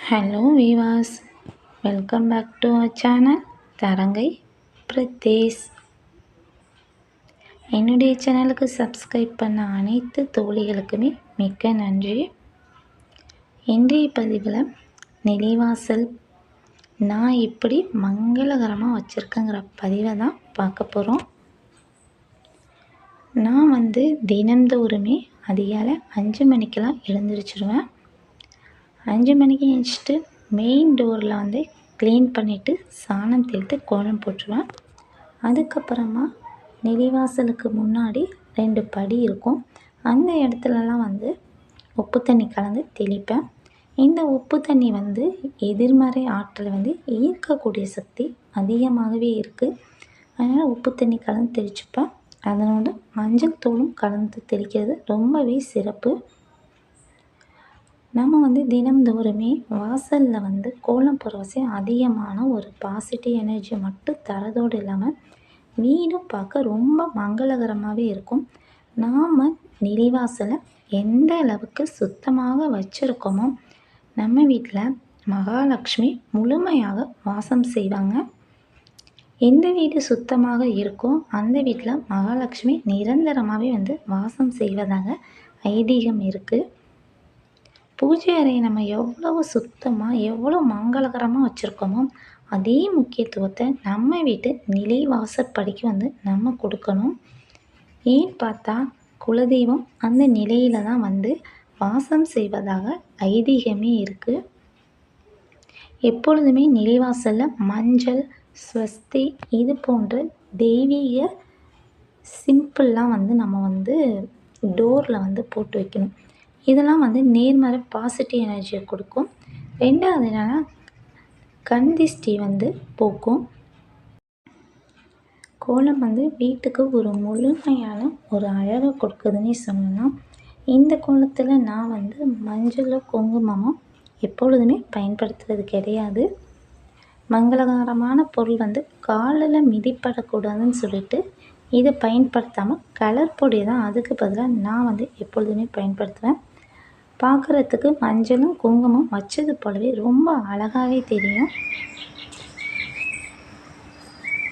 Hello viewers, welcome back to our channel தரங்கை பிரதேஷ். என்னுடைய சேனலுக்கு சப்ஸ்கிரைப் பண்ண அனைத்து தோழிகளுக்குமே மிக்க நன்றி. இன்றைய பதிவில் நிலைவாசல் நான் எப்படி மங்களகரமாக வச்சுருக்கேங்கிற பதிவை தான் பார்க்க போகிறோம். நான் தினந்தோறுமே அதிகாலை 5 மணிக்கெல்லாம் எழுந்திரிச்சிடுவேன். 5 மணிக்கு எழுந்திரிச்சிட்டு மெயின் டோரில் க்ளீன் பண்ணிவிட்டு சாணம் தெளித்து கோலம் போட்டுருவேன். அதுக்கப்புறமா நிலைவாசலுக்கு முன்னாடி 2 படி இருக்கும். அந்த இடத்துலலாம் உப்பு தண்ணி கலந்து தெளிப்பேன். இந்த உப்பு தண்ணி எதிர்மறை ஆற்றலை ஈர்க்கக்கூடிய சக்தி அதிகமாகவே இருக்குது. அதனால் உப்பு தண்ணி கலந்து தெளிச்சுப்பேன். அதனோட மஞ்சள் தூளும் கலந்து தெளிக்கிறது ரொம்பவே சிறப்பு. நம்ம தினந்தோறுமே வாசலில் கோலம் போடுற அதிகமான ஒரு பாசிட்டிவ் எனர்ஜி மட்டும் தரதோடு இல்லாமல் வீடும் பார்க்க ரொம்ப மங்களகரமாகவே இருக்கும். நாம் நிலைவாசலை எந்த அளவுக்கு சுத்தமாக வச்சுருக்கோமோ நம்ம வீட்டில் மகாலட்சுமி முழுமையாக வாசம் செய்வாங்க. எந்த வீடு சுத்தமாக இருக்கோ அந்த வீட்டில் மகாலட்சுமி நிரந்தரமாகவே வாசம் செய்வதாக ஐதீகம் இருக்குது. பூஜை அறையை நம்ம எவ்வளவு சுத்தமாக எவ்வளோ மங்களகரமாக வச்சுருக்கோமோ அதே முக்கியத்துவத்தை நம்ம வீட்டு நிலைவாசற்படிக்கு நம்ம கொடுக்கணும். ஏன்னு பார்த்தா குலதெய்வம் அந்த நிலையில் தான் வாசம் செய்வதாக ஐதீகமே இருக்குது. எப்பொழுதுமே நிலைவாசலில் மஞ்சள், ஸ்வஸ்தி இது போன்ற தெய்வீக சிம்பிள்லாம் நம்ம டோரில் போட்டு வைக்கணும். இதெல்லாம் நேர்மறை பாசிட்டிவ் எனர்ஜியை கொடுக்கும். 2வது என்னென்னா கண் திஷ்டி போக்கும். கோலம் வீட்டுக்கு ஒரு முழுமையான ஒரு அழகை கொடுக்குதுன்னே சொல்லலாம். இந்த கோலத்தில் நான் மஞ்சளோ குங்குமமோ எப்பொழுதுமே பயன்படுத்துறது கிடையாது. மங்களகரமான பொருள் காலில் மிதிப்படக்கூடாதுன்னு சொல்லிட்டு இதை பயன்படுத்தாமல் கலர் பொடி தான் அதுக்கு பதிலாக நான் எப்பொழுதுமே பயன்படுத்துவேன். பார்க்குறதுக்கு மஞ்சளும் குங்குமம் வச்சது போலவே ரொம்ப அழகாகவே தெரியும்.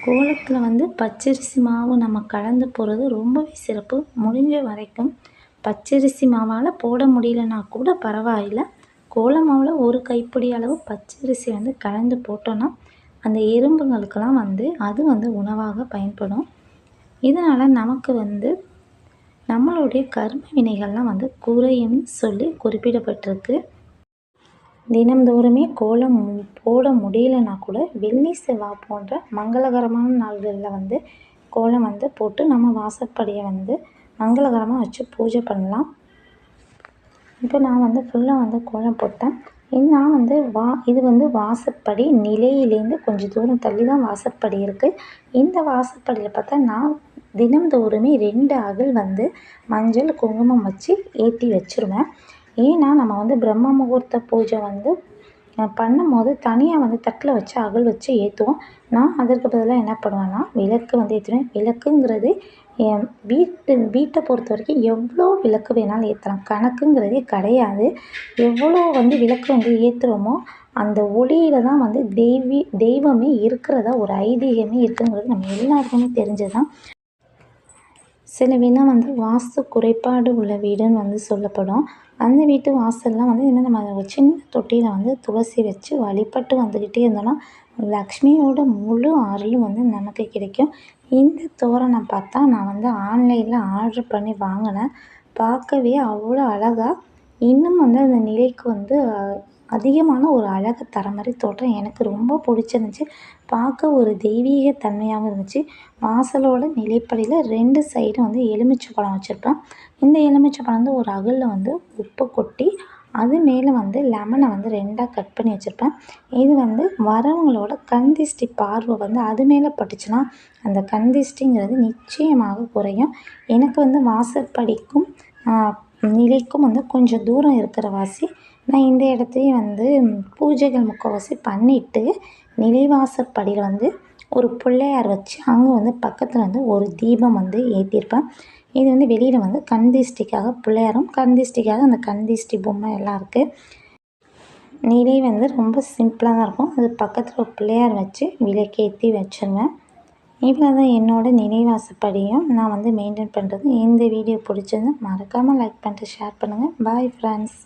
கோலத்தில் பச்சரிசி மாவு நம்ம கலந்து போடுறது ரொம்பவே சிறப்பு. முடிஞ்ச வரைக்கும் பச்சரிசி மாவால் போட முடியலன்னா கூட பரவாயில்லை, கோல மாவில் ஒரு கைப்பிடி அளவு பச்சரிசி கலந்து போட்டோன்னா அந்த எறும்புகளுக்கெல்லாம் அது உணவாக பயன்படும். இதனால் நமக்கு நம்மளுடைய கர்ம வினைகள்லாம் குறையும்னு சொல்லி குறிப்பிடப்பட்டிருக்கு. தினந்தோறுமே கோலம் போட முடியலன்னா கூட வெள்ளி, செவ்வாய் போன்ற மங்களகரமான நாள்களில் கோலம் போட்டு நம்ம வாசற்படியை மங்களகரமாக வச்சு பூஜை பண்ணலாம். இப்போ நான் ஃபுல்லாக கோலம் போட்டேன். நான் இது வாசற்படி நிலையிலேருந்து கொஞ்சம் தூரம் தள்ளி தான் வாசற்படி இருக்குது. இந்த வாசற்படியில் பார்த்தா நான் தினந்தோறுமே 2 அகல் மஞ்சள் குங்குமம் வச்சு ஏற்றி வச்சுருவேன். ஏன்னா நம்ம பிரம்ம முகூர்த்த பூஜை பண்ணும்போது தனியாக தட்டில் வச்சு அகல் வச்சு ஏற்றுவோம். நான் அதற்கு பதிலாக என்ன பண்ணுவேன்னா விளக்கு ஏற்றுவேன். விளக்குங்கிறது என் வீட்டை பொறுத்த வரைக்கும் எவ்வளோ விளக்கு வேணாலும் ஏற்றலாம், கணக்குங்கிறதே கிடையாது. எவ்வளோ விளக்கு ஏற்றுறோமோ அந்த ஒளியில் தான் தெய்வமே இருக்கிறதா ஒரு ஐதீகமே இருக்குங்கிறது நம்ம எல்லாருக்குமே தெரிஞ்சது தான். சில வீடெலாம் வாஸ்து குறைபாடு உள்ள வீடுன்னு சொல்லப்படும். அந்த வீட்டு வாசல்லாம் இன்னும் நம்ம ஒரு சின்ன தொட்டியில் துளசி வச்சு வழிபட்டு வந்துக்கிட்டே இருந்தோன்னா லக்ஷ்மியோட முழு அருளும் நமக்கு கிடைக்கும். இந்த தோரணம் பார்த்தா நான் ஆன்லைனில் ஆர்டர் பண்ணி வாங்கினேன். பார்க்கவே அவ்வளோ அழகாக இன்னும் அந்த நிலைக்கு அதிகமான ஒரு அழகை தர மாதிரி தோட்டம் எனக்கு ரொம்ப பிடிச்சிருந்துச்சி. பார்க்க ஒரு தெய்வீக தன்மையாகவும் இருந்துச்சு. வாசலோட நிலைப்படியில் 2 சைடும் எலுமிச்சை பழம் வச்சுருப்பேன். இந்த எலுமிச்சை பழம் ஒரு அகலில் உப்பு கொட்டி அது மேலே லெமனை 2ஆக கட் பண்ணி வச்சுருப்பேன். இது வரவங்களோட கண் திஷ்டி பார்வை அது மேலே பட்டுச்சுன்னா அந்த கண் திஷ்டிங்கிறது நிச்சயமாக குறையும். எனக்கு வாசற்படிக்கும் நிலைக்கும் கொஞ்சம் தூரம் இருக்கிற வாசி நான் இந்த இடத்துலையே பூஜைகள் முக்கால்வாசி பண்ணிவிட்டு நிலைவாசற்படியில் ஒரு பிள்ளையார் வச்சு அங்கே பக்கத்தில் ஒரு தீபம் ஏற்றிருப்பேன். இது வெளியில் கண் திஷ்டிக்காக பிள்ளையாரும், கண் திஷ்டிக்காக அந்த கண் திஷ்டி பொம்மை எல்லாம் இருக்குது. நிலை வந்து ரொம்ப சிம்பிளாக தான் இருக்கும். அது பக்கத்தில் ஒரு பிள்ளையார் வச்சு விளக்கேற்றி வச்சுருவேன். இவ்வளோ தான் என்னோடய நினைவாசப்படியும் நான் வந்து மெயின்டைன் பண்ணுறது. இந்த வீடியோ பிடிச்சிருந்தா மறக்காமல் லைக் பண்ணிட்டு ஷேர் பண்ணுங்கள். Bye friends.